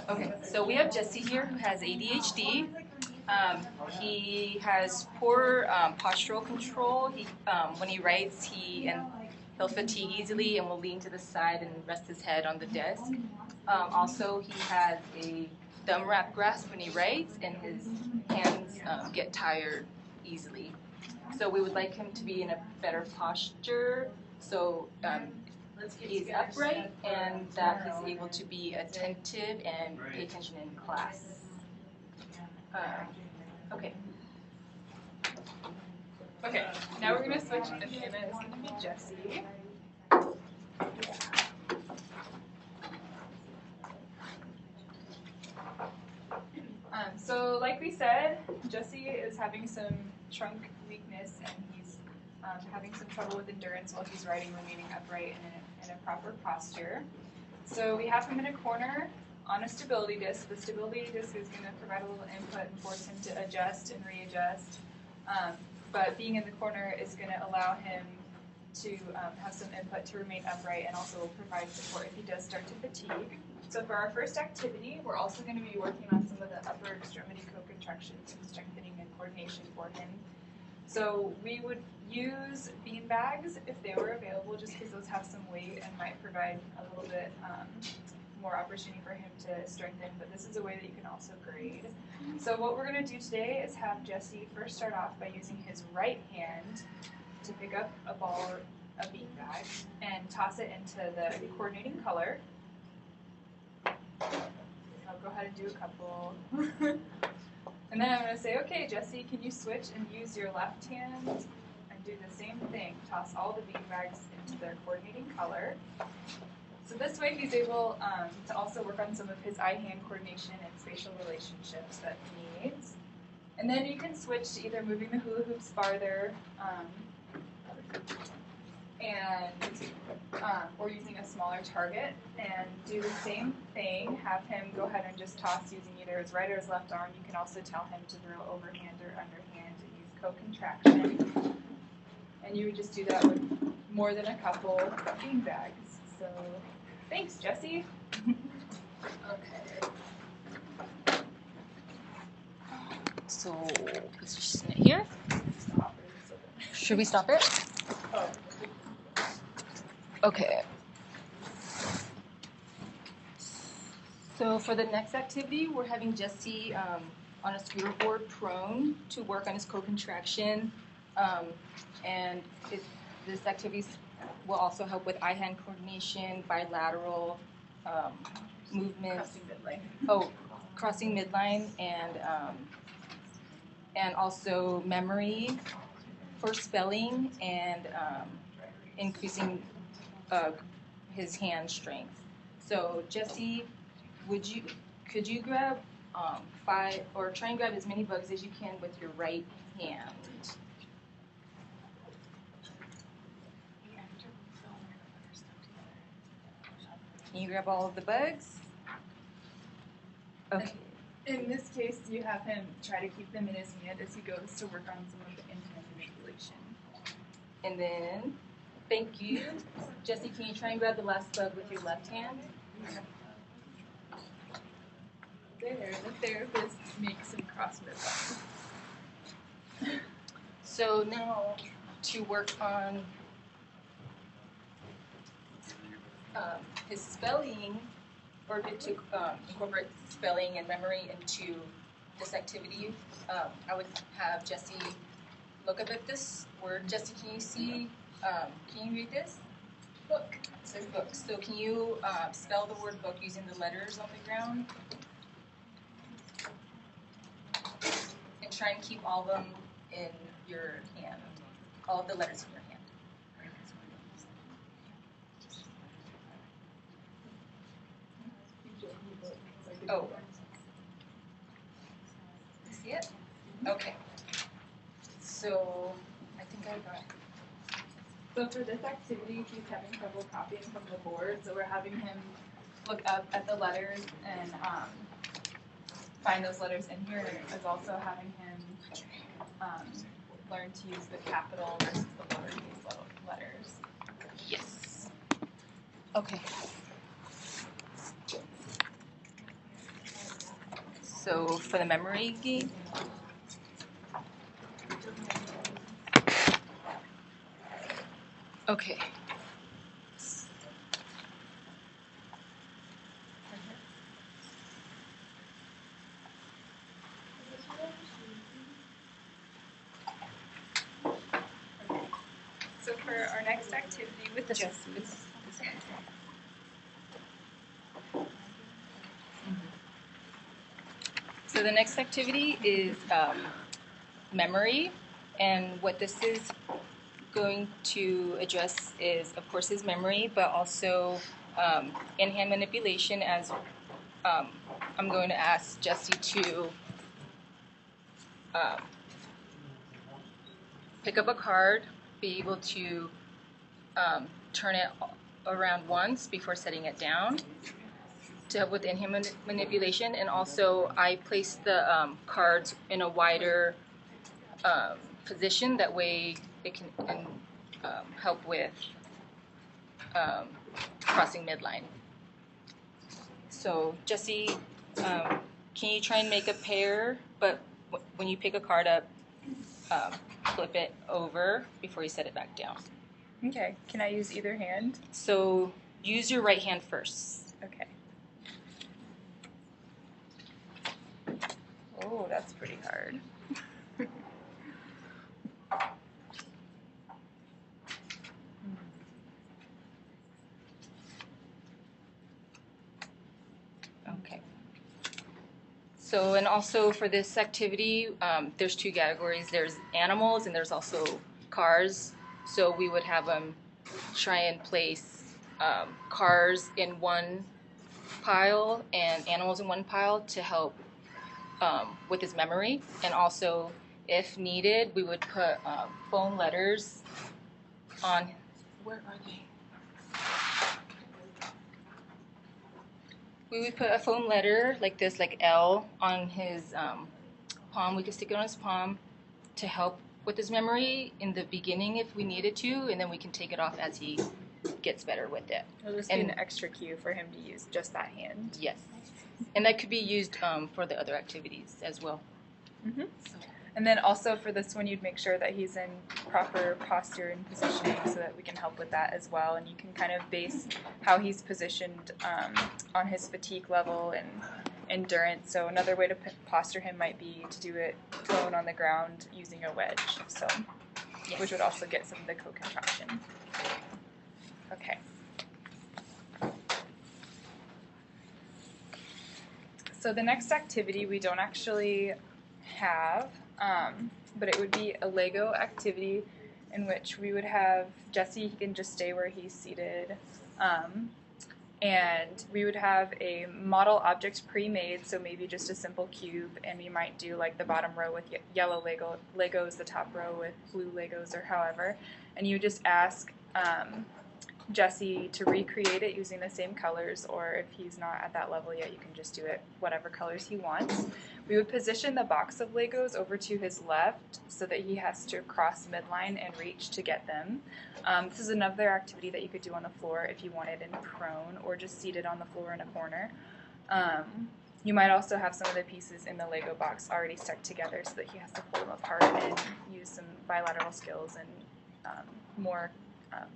Okay, so we have Jessie here who has ADHD. He has poor postural control. When he writes, he'll fatigue easily and will lean to the side and rest his head on the desk. Also, he has a thumb wrap grasp when he writes, and his hands get tired easily. So we would like him to be in a better posture. So he's upright and that he's able to be attentive and pay attention in class. Okay. Okay, now we're going to switch. The payment is going to be Jessie. So like we said, Jessie is having some trunk weakness and he's having some trouble with endurance while he's writing, remaining upright and in a proper posture. So we have him in a corner on a stability disc. The stability disc is going to provide a little input and force him to adjust and readjust. But being in the corner is going to allow him to have some input to remain upright and also provide support if he does start to fatigue. So for our first activity, we're also going to be working on some of the upper extremity co-contractions and strengthening and coordination for him. So we would use bean bags if they were available, just because those have some weight and might provide a little bit more opportunity for him to strengthen, but this is a way that you can also grade. So what we're going to do today is have Jessie first start off by using his right hand to pick up a ball or a bean bag and toss it into the coordinating color. I'll go ahead and do a couple. And then I'm going to say, okay, Jessie, can you switch and use your left hand and do the same thing? Toss all the bean bags into their coordinating color. So this way he's able to also work on some of his eye-hand coordination and spatial relationships that he needs. And then you can switch to either moving the hula hoops farther or using a smaller target, and do the same thing. Have him go ahead and just toss using either his right or his left arm. You can also tell him to throw overhand or underhand and use co-contraction. And you would just do that with more than a couple bean bags. So thanks, Jessie. Okay. So position it here. Should we stop it? Oh. Okay. So for the next activity, we're having Jessie on a scooter board prone to work on his co-contraction. And this activity will also help with eye-hand coordination, bilateral movements. Crossing midline. Oh, crossing midline, and also memory for spelling and increasing his hand strength. So Jessie, could you grab 5 or try and grab as many bugs as you can with your right hand? Can you grab all of the bugs? Okay. In this case, you have him try to keep them in his hand as he goes to work on some of the intent manipulation. And then, thank you. Jessie, can you try and grab the last bug with your left hand? There, the therapist makes some cross midline. So now, to work on his spelling, or to incorporate spelling and memory into this activity, I would have Jessie look up at this word. Jessie, can you see, can you read this? Book. It says book. So can you spell the word book using the letters on the ground? And try and keep all of them in your hand, all of the letters in your hand. Oh. You see it? Okay. So, I think I got it. So for this activity, he's having trouble copying from the board, so we're having him look up at the letters and find those letters in here, and it's also having him learn to use the capital versus the lowercase letters. Yes. Okay. So for the memory game, okay. So for our next activity with Jessie. So the next activity is memory, and what this is going to address is, of course, his memory, but also in-hand manipulation, as I'm going to ask Jessie to pick up a card, be able to turn it around once before setting it down to help with in-hand manipulation. And also I place the cards in a wider position, that way it can help with crossing midline. So Jessie, can you try and make a pair, but when you pick a card up, flip it over before you set it back down. Okay, can I use either hand? So use your right hand first. Okay. Oh, that's pretty hard. Okay. So, and also for this activity, there's two categories. There's animals and there's also cars. So we would have them try and place cars in one pile and animals in one pile to help with his memory. And also, if needed, we would put phone letters on. Where are they? We would put a foam letter like this, like L, on his palm. We could stick it on his palm to help with his memory in the beginning if we needed to, and then we can take it off as he gets better with it. It'll just be an extra cue for him to use just that hand. Yes. And that could be used for the other activities as well. Mm-hmm. And then also for this one, you'd make sure that he's in proper posture and positioning so that we can help with that as well. And you can kind of base how he's positioned on his fatigue level and endurance. So another way to posture him might be to do it prone on the ground using a wedge, so yes, which would also get some of the co-contraction. Okay. So the next activity we don't actually have, but it would be a Lego activity in which we would have Jessie, he can just stay where he's seated, and we would have a model object pre-made, so maybe just a simple cube, and we might do like the bottom row with yellow Legos, the top row with blue Legos, or however, and you just ask Jessie to recreate it using the same colors, or if he's not at that level yet, you can just do it whatever colors he wants. We would position the box of Legos over to his left so that he has to cross midline and reach to get them. This is another activity that you could do on the floor if you wanted in prone, or just seated on the floor in a corner. You might also have some of the pieces in the Lego box already stuck together so that he has to pull them apart and use some bilateral skills and more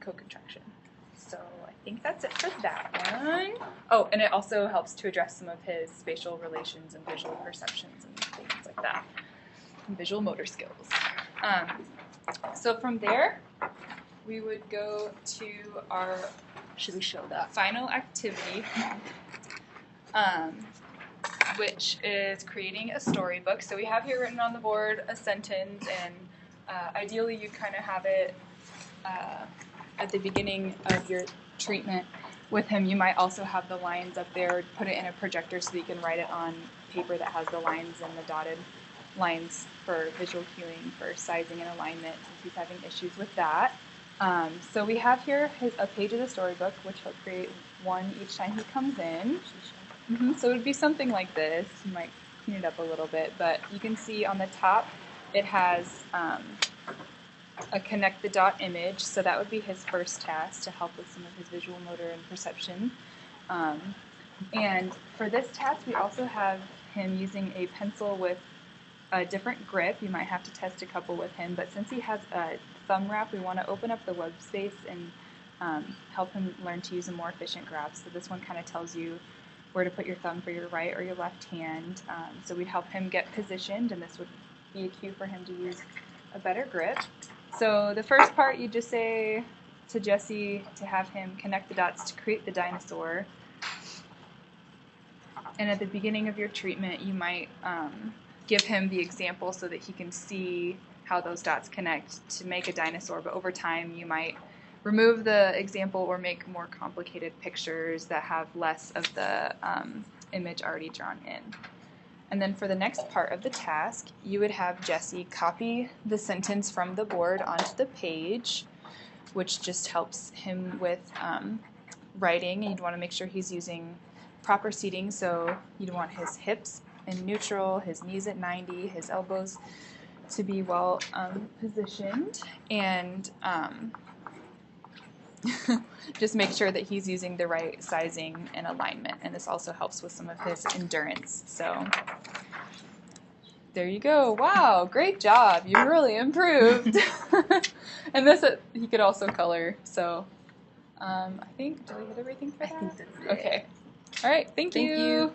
co-contraction. So I think that's it for that one. Oh, and it also helps to address some of his spatial relations and visual perceptions and things like that. And visual motor skills. So from there, we would go to our Should we show that? final activity, which is creating a storybook. So we have here written on the board a sentence, and ideally you'd kind of have it at the beginning of your treatment with him. You might also have the lines up there, put it in a projector so that you can write it on paper that has the lines and the dotted lines for visual cueing, for sizing and alignment, since he's having issues with that. So we have here a page of the storybook, which he'll create one each time he comes in. So it would be something like this. You might clean it up a little bit, but you can see on the top it has a connect the dot image, so that would be his first task to help with some of his visual motor and perception. And for this task, we also have him using a pencil with a different grip. You might have to test a couple with him, but since he has a thumb wrap, we want to open up the web space and help him learn to use a more efficient grab. So this one kind of tells you where to put your thumb for your right or your left hand. So we'd help him get positioned, and this would be a cue for him to use a better grip. So the first part, you just say to Jessie to have him connect the dots to create the dinosaur. And at the beginning of your treatment, you might give him the example so that he can see how those dots connect to make a dinosaur. But over time, you might remove the example or make more complicated pictures that have less of the image already drawn in. And then for the next part of the task, you would have Jessie copy the sentence from the board onto the page, which just helps him with writing. You'd want to make sure he's using proper seating, so you'd want his hips in neutral, his knees at 90, his elbows to be well positioned, and just make sure that he's using the right sizing and alignment, and this also helps with some of his endurance. So there you go. Wow, great job. You really improved. And this, he could also color. So I think, did we hit everything for that? I think that's it. Okay. All right, thank you.